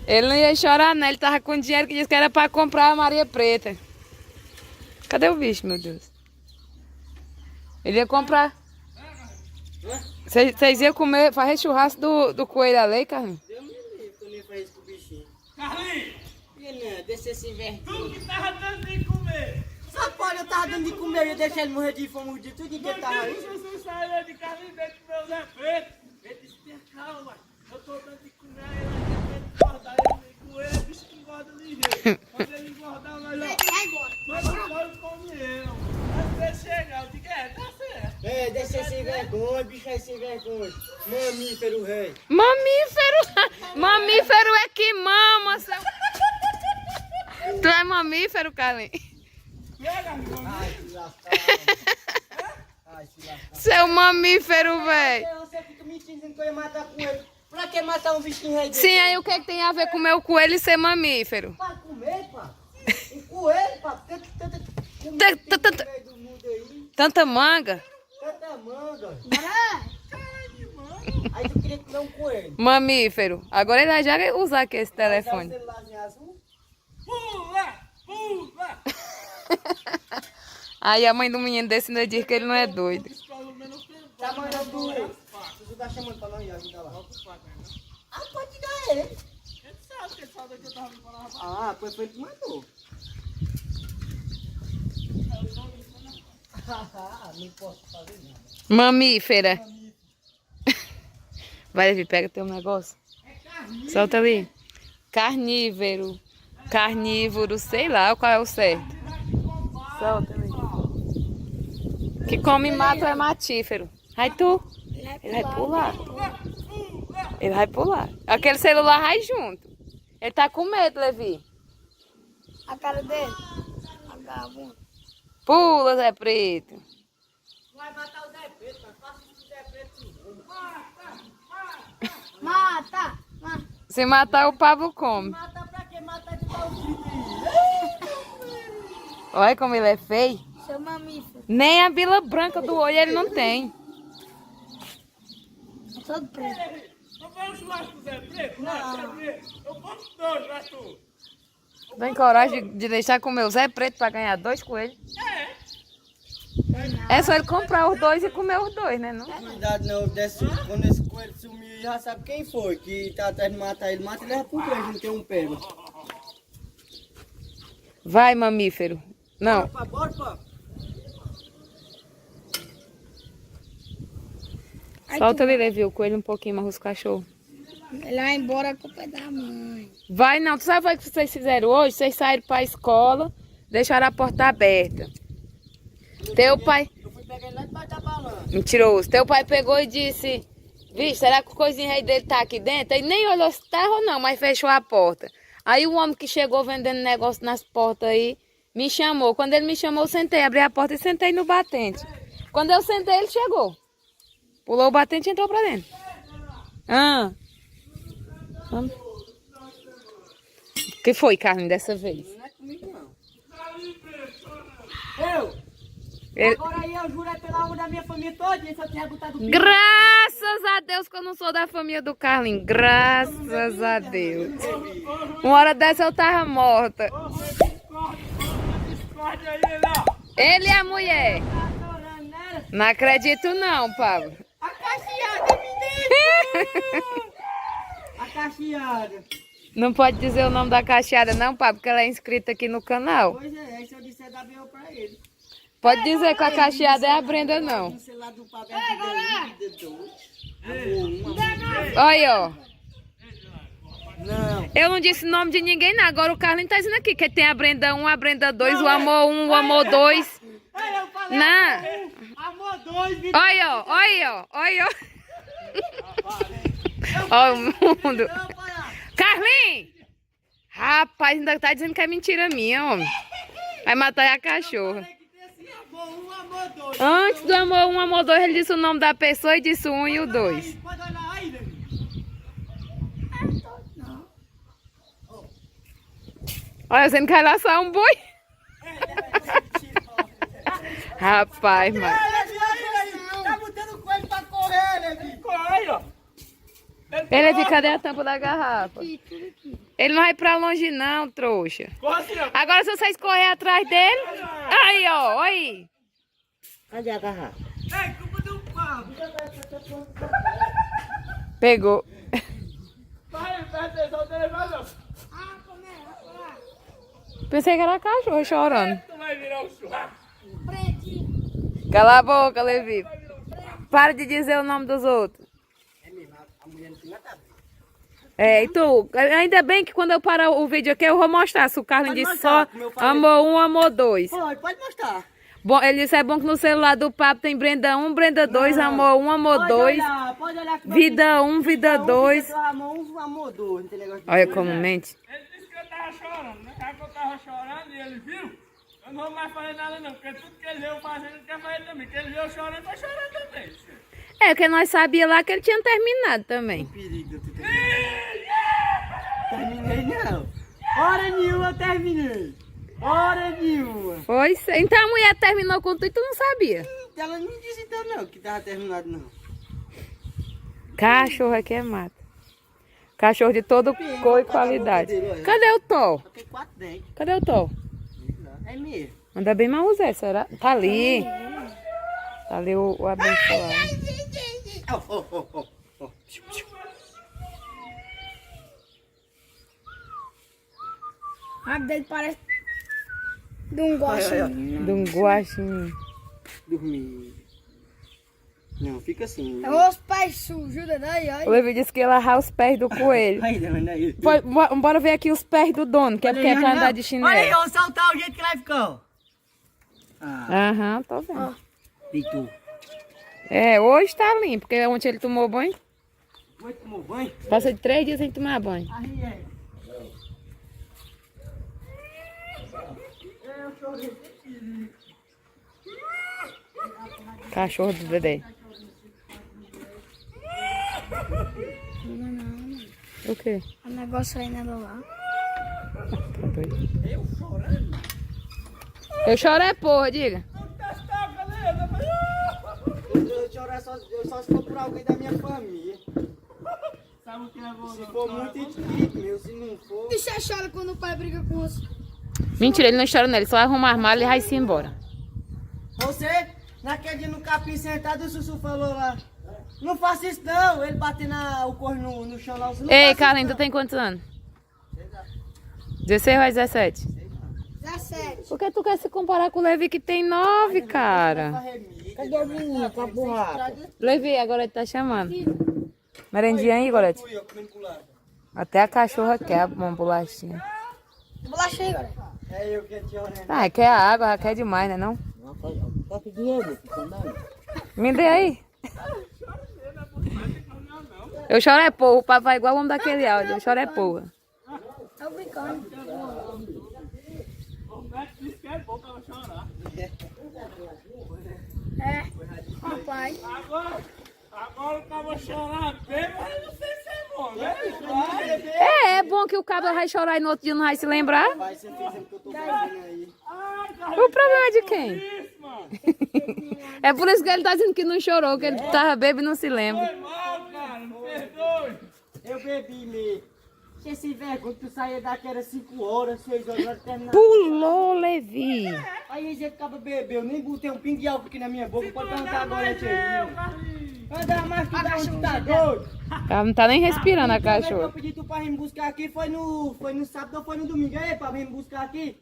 Ele não ia chorar, não. Ele tava com dinheiro que disse que era pra comprar a Maria Preta. Cadê o bicho, meu Deus? Ele ia comprar. Vocês iam comer, fazer churrasco do coelho ali, Carlinhos? Deus me livre quando ele faz isso com o bichinho. Carlinhos! Renan, deixa esse vergonha. Tu que tava dando de comer. Só pode eu tava dando de comer e eu deixei ele morrer de fome o dia tudo que ele tava aí. Você saiu de Carlinhos dentro do meu Zé Preto. Ele disse, calma, eu tô dando de comer a ele, ele engordar ele com ele, bicho que engorda ligeiro. Quando ele engordar, vai lá. Mas não pode comer eu. Mas você chegar, eu digo, tá certo. Deixa esse vergonha, bicho é sem vergonha. Mamífero, rei. Mamífero! Mamífero é que mama, seu... Tu é mamífero, Carlinhos? Ai, se lascar. Ai, se lascar. Seu mamífero, velho. Você fica mentindo dizendo que eu ia matar com ele. Pra que matar um bichinho rei desse? Sim, aí o que tem a ver com o meu coelho e ser mamífero? Pra comer, pá. Um coelho, pá. Tanta comida no meio do mundo aí. Tanta manga. Tanta manga. Aí tu queria comer um coelho. Mamífero. Agora ele já vai usar aqui esse telefone. Usar o celularzinho azul. Pula! Pula! Aí a mãe do menino desse ainda diz que ele não é doido. Tá mandando tu. Você tá chamando pra nós ir ajudar lá. Pode dar ele. Ele sabe que ele sabe que eu tava me falando. Ah, foi ele que mandou. Não posso fazer nada. Mamífera. Vai, Levi, pega teu negócio. Solta ali. Carnívoro. Carnívoro, sei lá qual é o certo. Solta ali. Que come mato é matífero. Vai tu. Ele vai pular. Ele vai pular. Aquele celular vai junto. Ele tá com medo, Levi. A cara dele. Vagabundo. Pula, Zé Preto. Vai matar o Zé Preto, mas faça isso com o Zé Preto. Mata! Se matar, o pavo come. Mata pra quê? Mata de dar o grito aí. Olha como ele é feio. Seu mamífero. Nem a bila branca do olho ele não tem. É todo preto. Não vamos churrasco com o Zé Preto? Não. Eu posso dois, vai tu. Tem coragem de deixar comer o Zé Preto pra ganhar 2 coelhos? É só ele comprar os 2 e comer os 2, né? Não? Cuidado não, quando esse coelho sumir, já sabe quem foi. Que tá atrás de matar ele, mata e leva pro preso, não tem um pega. Vai, mamífero. Não. Bora, pá. Solta ali, Levi, o coelho um pouquinho mais os cachorros. Ele vai embora, a culpa é da mãe. Vai não, tu sabe o que vocês fizeram hoje? Vocês saíram pra escola, deixaram a porta aberta. Teu pai... Eu fui pegar ele lá debaixo da balança. Mentiroso. Teu pai pegou e disse, vixe, será que o coisinho rei dele tá aqui dentro? Ele nem olhou se tá ou não, mas fechou a porta. Aí o homem que chegou vendendo negócio nas portas aí, me chamou. Quando ele me chamou, eu sentei, abri a porta e sentei no batente. Quando eu sentei, ele chegou. Pulou o batente e entrou pra dentro. Vamos. O que foi, Carlinhos, dessa vez? Não é comigo, não. Eu? Agora aí eu juro pela honra da minha família toda, se eu tiver botado o Graças a Deus que eu não sou da família do Carlinhos. Graças a Deus. Uma hora dessa eu tava morta. Ele é a mulher. Não acredito não, Pablo. A cacheada, menino! A cacheada. Não pode dizer o nome da cacheada não, Pablo, porque ela é inscrita aqui no canal. Pois é, se eu disser dá B.O. pra ele. Pode dizer que a cacheada é a Brenda não. No celular do Pablo é de Olha, ó. Não. Eu não disse o nome de ninguém não. Agora o Carlinhos tá dizendo aqui que tem a Brenda 1, a Brenda 2, o Amor 1, o Amor 2. Eu falei Não. Amor 2, Olha, ó, olha, ó, olha, ó. Ó o mundo. Carlinhos! Rapaz, ainda tá dizendo que é mentira minha, homem. Vai matar a cachorra. Antes do Amor 1, Amor 2, ele disse o nome da pessoa e disse o 1 e o 2. Pode olhar aí, Davi. Olha, você não quer laçar um boi? Rapaz, mano. Tá botando o coelho Ele fica, cadê a tampa da garrafa? Aqui, tudo aqui. Ele não vai pra longe não, trouxa. Corre, ó. Agora se vocês correr atrás dele... Aí, ó, aí. Cadê a garrafa? Ei, culpa do pau. Pegou. Vai, presta atenção, o telefone. Ah, como é? Olha lá. Pensei que era cachorro chorando. Tu vai virar um churrasco. Pretinho. Cala a boca, Levi. Para de dizer o nome dos outros. É mesmo, a mulher não tem nada a ver. É, e tu, ainda bem que quando eu parar o vídeo aqui eu vou mostrar se o Carlos Pode disse mostrar, só como eu falei. amor 1, amor 2. Pode mostrar. Bom, ele disse é bom que no celular do papo tem Brenda 1, Brenda 2, amor 1, amor 2, Pode olhar. vida 1, vida 2. Amor 2, não tem negócio de... Olha como mente. Ele disse que eu tava chorando, né? Já que eu tava chorando e ele viu, eu não vou mais fazer nada não, porque tudo que ele viu fazendo, ele quer fazer também. Que ele viu eu chorando, vai chorar também. É, porque nós sabíamos lá que ele tinha terminado também. Perigo, tu terminei não. Hora nenhuma eu terminei. Hora nenhuma. Foi isso. Então a mulher terminou com tu e tu não sabia. Ela não disse então não, que tava terminado não. Cachorro aqui é mata. Cachorro de todo cor e qualidade. Cadê o Thor? Só tem 4 dentes. Cadê o Thor? É mesmo. Anda bem mal Zé, será? Tá ali. Tá ali o abençoado. Oh. A rabo dele parece de um guaxinim. De um guaxinim. Dormir. Não, fica assim. É os pés sujos, daí, O olha. Levi disse que ia larrar os pés do coelho. Aí, não é isso. Bora ver aqui os pés do dono, que é porque é pra andar de Olha aí, chinelo. ó, saltar o jeito que vai ficar. Ah, Aham, tô vendo. deitou. É, hoje tá limpo, porque ontem ele tomou banho. Foi, tomou banho? Passa de 3 dias sem tomar banho. Aí é. Eu chorei. Cachorro do Dedé. Não, mano. O quê? O negócio aí não é lá. Tá doido. Eu chorando. Eu choro é porra, diga. Eu chorar só se for por alguém da minha família. Sabe o que é bom? Se for muito inscrito, meu, se não for. E você chora quando o pai briga com você? Mentira, ele não chora nele, só arruma armário e vai se embora. Você, naquele dia no capim sentado, o Sussu falou lá. Não faça isso não, ele batendo o corno no chão lá. Você não Ei, faça Carlinhos, isso, tu tem quantos anos? 16 ou 17? 17. Por que tu quer se comparar com o Levi que tem 9, não. cara? Cadê a menina com a borracha? Levi, agora ele tá chamando. Merendinha aí, Gorete? Até a cachorra quer uma bolachinha. Bolacha aí, galera. É eu que te orando. Ah, quer a água, já quer demais, né não? Tá com dinheiro, também. Me dê aí. Eu choro é porra, o papai é igual o homem daquele áudio, eu choro é porra. Tô brincando. O médico disse que é bom pra ela chorar. É, papai. Agora o cara chorar bem, mas eu não sei se é bom, né? É bom que o cabra vai chorar e no outro dia não vai se lembrar. Vai, você fez o que eu tô fazendo aí. Ai, O problema é de quem? isso, mano. É por isso que ele tá dizendo que não chorou, que ele tava bêbado e não se lembra. Foi mal, cara, me perdoe. Eu bebi mesmo. Tinha esse vergonha que tu saía daqui era 5 horas, 6 horas, nós terminava. Pulou, Levi. Aí a gente acaba bebendo, nem botei um pingo de álcool aqui na minha boca, pode perguntar agora aí. Anda mais que dá onde tá doido. Ela não tá nem respirando a Eu cachorra. pedi tu pra vir me buscar aqui, foi no sábado ou foi no domingo. Aí, pra vir me buscar aqui.